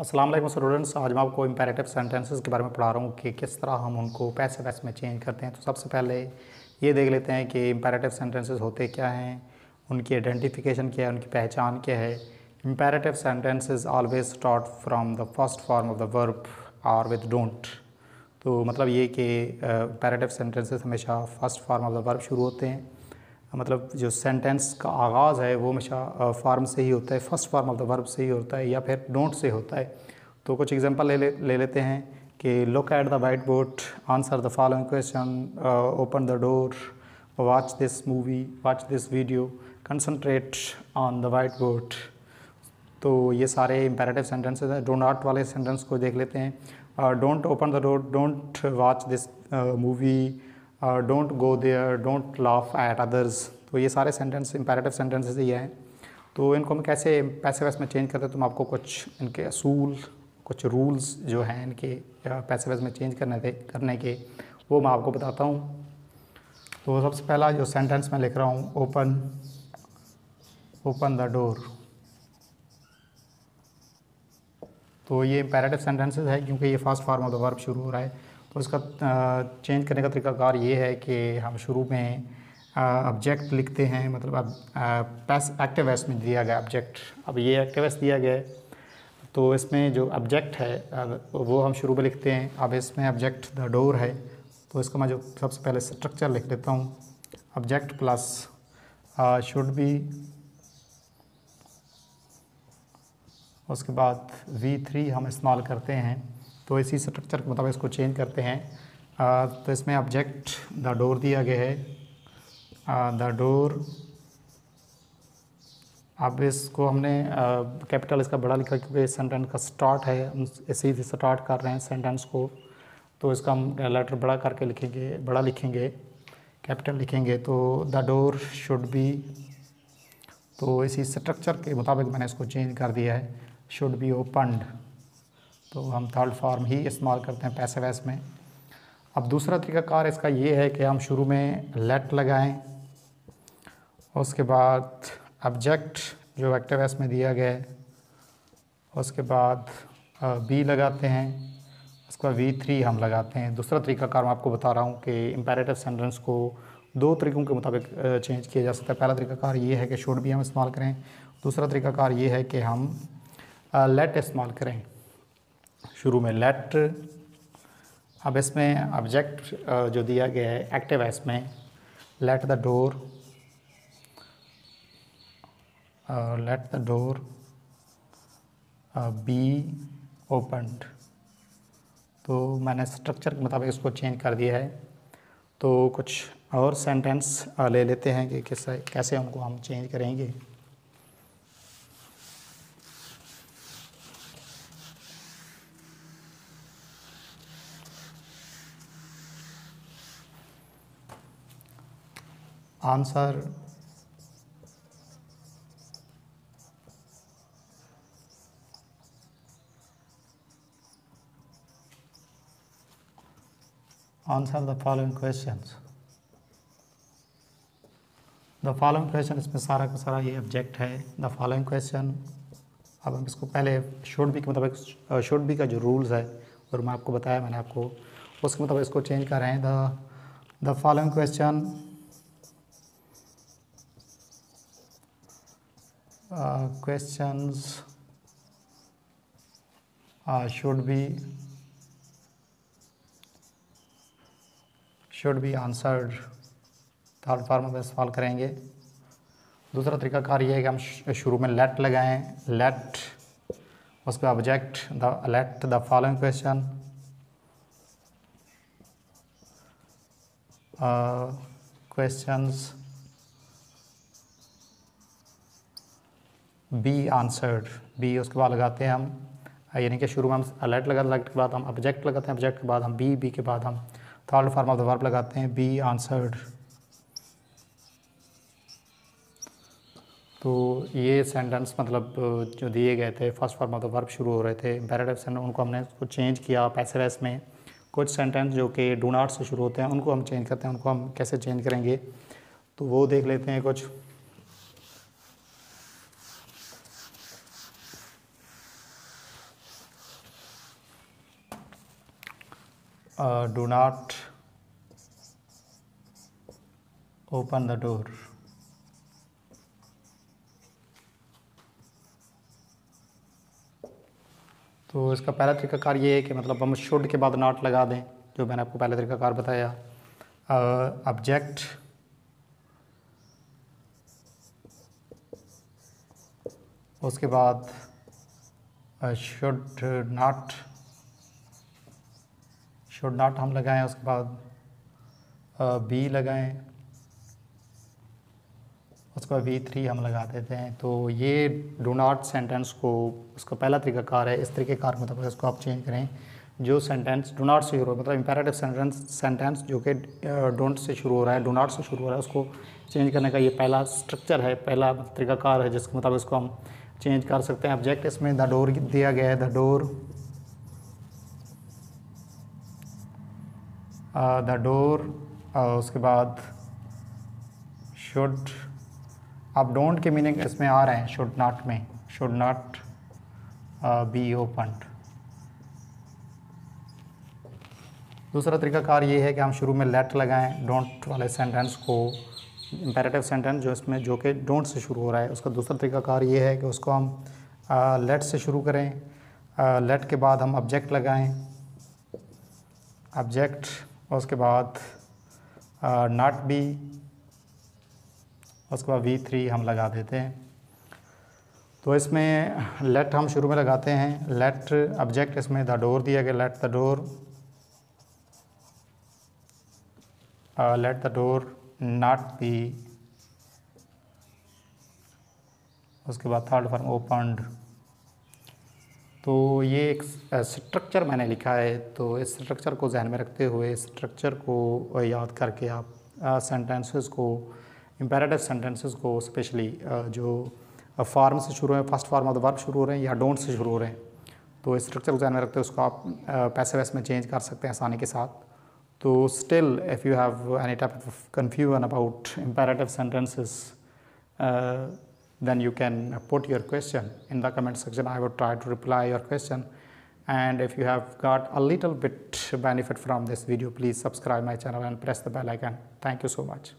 अस्सलाम वालेकुम स्टूडेंट्स। आज मैं आपको इम्पेरेटिव सेंटेंसेस के बारे में पढ़ा रहा हूँ कि किस तरह हम उनको पैसिव वॉइस में चेंज करते हैं। तो सबसे पहले ये देख लेते हैं कि इम्पेरेटिव सेंटेंसेस होते क्या हैं, उनकी आइडेंटिफिकेशन क्या है, उनकी पहचान क्या है। Imperative sentences always start from the first form of the verb और विद डोंट। तो मतलब ये कि इम्पेरेटिव सेंटेंसेस हमेशा first form of the verb शुरू होते हैं। मतलब जो सेंटेंस का आगाज़ है वो हमेशा फॉर्म से ही होता है, first form of the verb से ही होता है या फिर डोंट से होता है। तो कुछ एग्जांपल ले लेते हैं कि look at the white board, answer the following question, open the door, watch this movie, watch this video, concentrate on the white board. तो ये सारे इम्पेरेटिव सेंटेंसेस हैं। डो नॉट वाले सेंटेंस को देख लेते हैं। Don't open the door, don't watch this movie, don't go there, don't laugh at others. तो ये सारे सेंटेंस इम्पेरेटिव सेंटेंसेस ही हैं। तो इनको हम कैसे पैसिव वॉइस में चेंज करते हैं, तो मैं आपको कुछ इनके असूल, कुछ रूल्स जो हैं इनके पैसिव वॉइस में चेंज करने के वो मैं आपको बताता हूँ। तो सबसे पहला जो सेंटेंस मैं लिख रहा हूँ, ओपन द डोर। तो ये इम्पेरेटिव सेंटेंसेस है क्योंकि ये first form of the verb शुरू हो रहा है। तो इसका चेंज करने का तरीकाकार ये है कि हम शुरू में ऑब्जेक्ट लिखते हैं, मतलब अब एक्टिव वॉइस में दिया गया ऑब्जेक्ट। अब ये एक्टिव वॉइस दिया गया है तो इसमें जो ऑब्जेक्ट है वो हम शुरू में लिखते हैं। अब इसमें ऑब्जेक्ट द डोर है तो इसका मैं जो सबसे पहले स्ट्रक्चर लिख देता हूँ, ऑब्जेक्ट प्लस शुड बी, उसके बाद V3 हम इस्तेमाल करते हैं। तो इसी स्ट्रक्चर के मुताबिक इसको चेंज करते हैं। तो इसमें ऑब्जेक्ट द डोर दिया गया है, द डोर। अब इसको हमने कैपिटल इसका बड़ा लिखा क्योंकि सेंटेंस का स्टार्ट है, हम इसी से स्टार्ट कर रहे हैं सेंटेंस को। तो इसका हम लेटर बड़ा करके लिखेंगे, बड़ा लिखेंगे, कैपिटल लिखेंगे। तो द डोर शुड बी, तो इसी स्ट्रक्चर के मुताबिक मैंने इसको चेंज कर दिया है, शुड बी ओपनड। तो हम थर्ड फॉर्म ही इस्तेमाल करते हैं पैसिव वॉइस में। अब दूसरा तरीकाकार इसका ये है कि हम शुरू में लेट लगाएं, उसके बाद ऑब्जेक्ट जो एक्टिव वॉइस में दिया गया है, उसके बाद बी लगाते हैं, उसके बाद V3 हम लगाते हैं। दूसरा तरीकाकार मैं आपको बता रहा हूँ कि इम्पेरेटिव सेंटेंस को दो तरीक़ों के मुताबिक चेंज किया जा सकता है। पहला तरीकाकार ये है कि शुड भी हम इस्तेमाल करें, दूसरा तरीकाकार ये है कि हम लेट इस्तेमाल करें, शुरू में लेट। अब इसमें ऑब्जेक्ट जो दिया गया है एक्टिव वॉइस में, let the door, B opened. तो मैंने स्ट्रक्चर के मुताबिक इसको चेंज कर दिया है। तो कुछ और सेंटेंस ले लेते हैं कि कैसे उनको हम चेंज करेंगे। Answer the following questions. The following question, इसमें सारा का सारा ये ऑब्जेक्ट है, द फॉलोइंग क्वेश्चन। अब हम इसको पहले शुड बी के मुताबिक, शुड बी का जो रूल्स है और मैं आपको बताया, मैंने आपको उसके मुताबिक इसको चेंज कर रहे हैं। The following question questions should be answered, third form में सवाल करेंगे। दूसरा तरीकाकार ये है कि हम शुरू में लेट लगाएं, लेट, उसके object let the following question, questions be answered, be उसके बाद लगाते हैं हम, यानी कि शुरू में हम लेट लगा, लेट के बाद हम ऑब्जेक्ट लगाते हैं, ऑब्जेक्ट के बाद हम बी के बाद हम third form of the verb लगाते हैं, बी आंसर्ड। तो ये सेंटेंस मतलब जो दिए गए थे first form of the verb शुरू हो रहे थे इम्पेरेटिव सेंटेंस, उनको हमने कुछ चेंज किया पैसिव वॉइस में। कुछ सेंटेंस जो कि डू नॉट से शुरू होते हैं उनको हम चेंज करते हैं, उनको हम कैसे चेंज करेंगे तो वो देख लेते हैं कुछ। do not open the door। तो इसका पहला तरीकाकार ये है कि मतलब हम शुड के बाद नॉट लगा दें, जो मैंने आपको पहले तरीकाकार बताया। ऑब्जेक्ट उसके बाद शुड नॉट हम लगाएं, उसके बाद बी लगाएं, उसके बाद V3 हम लगा देते हैं। तो ये डू नॉट सेंटेंस को उसका पहला तरीकाकार है। इस तरीक़ेकार मतलब इसको आप चेंज करें। जो सेंटेंस डू नॉट से शुरू हो, मतलब इंपेरेटिव सेंटेंस जो कि डोंट से शुरू हो रहा है, डू नॉट से शुरू हो रहा है, उसको चेंज करने का ये पहला स्ट्रक्चर है, पहला तरीकाकार है, जिसके मुताबिक इसको हम चेंज कर सकते हैं। ऑब्जेक्ट इसमें द डोर दिया गया है, द डोर, उसके बाद शुड। अब डोंट के मीनिंग इसमें आ रहे हैं शुड नॉट में, शुड नॉट बी ओपन्ड। दूसरा तरीकाकार ये है कि हम शुरू में लेट लगाएं डोंट वाले सेंटेंस को, इंपेरेटिव सेंटेंस जो इसमें जो कि डोंट से शुरू हो रहा है, उसका दूसरा तरीकाकार ये है कि उसको हम लेट से शुरू करें। लेट के बाद हम ऑब्जेक्ट लगाएं, ऑब्जेक्ट, उसके बाद नॉट बी, उसके बाद V3 हम लगा देते हैं। तो इसमें लेट हम शुरू में लगाते हैं, लेट ऑब्जेक्ट इसमें द डोर दिया गया, let the door not be, उसके बाद थर्ड फॉर्म ओपन्ड। तो ये एक स्ट्रक्चर मैंने लिखा है, तो इस स्ट्रक्चर को ध्यान में रखते हुए, इस स्ट्रक्चर को याद करके आप सेंटेंसेस को, इंपेरेटिव सेंटेंसेस को स्पेशली जो फॉर्म से शुरू है, first form of the verb शुरू हो रहे हैं या डोंट से शुरू हो रहे हैं, तो इस स्ट्रक्चर को ध्यान में रखते हुए उसको आप पैसिव वॉइस में चेंज कर सकते हैं आसानी के साथ। तो still if you have any type of confusion about imperative sentences, then you can put your question in the comment section. I would try to reply your question. And if you have got a little bit benefit from this video, please subscribe my channel and press the bell icon. Thank you so much.